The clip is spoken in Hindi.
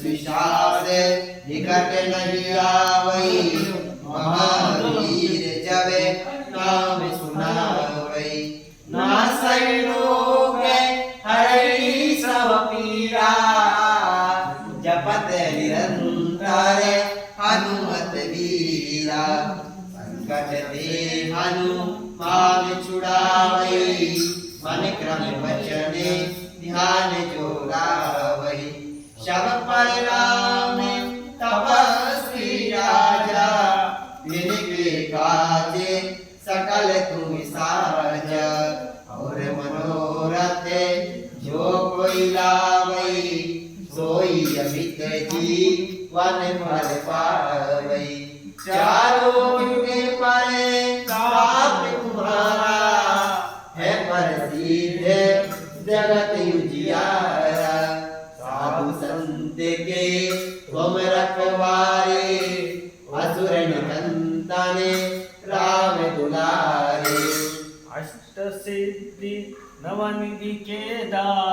विषाद निकट नहीं आवई। महावीर जबे नाम सुनावई। नासै रोग हरई सब पीरा। जपत निरंतर हनुमत वीरा। संकट ते हनुमान छुड़ावई। मन क्रम वचने ध्यान जोगावई। शब पर राम तपस्वी राजा। तिनके काजे सकल तुम साजा। और मनोरथ जो कोई लावई। सोई अमित जीवन फल पावई। चारों युग पर ताप तुम्हारा। है प्रसिद्ध जगत उजियारा। साधु संत के तुम रखवारे। असुर निकंदन राम दुलारे। अष्ट सिद्धि नवनिधि के दाता।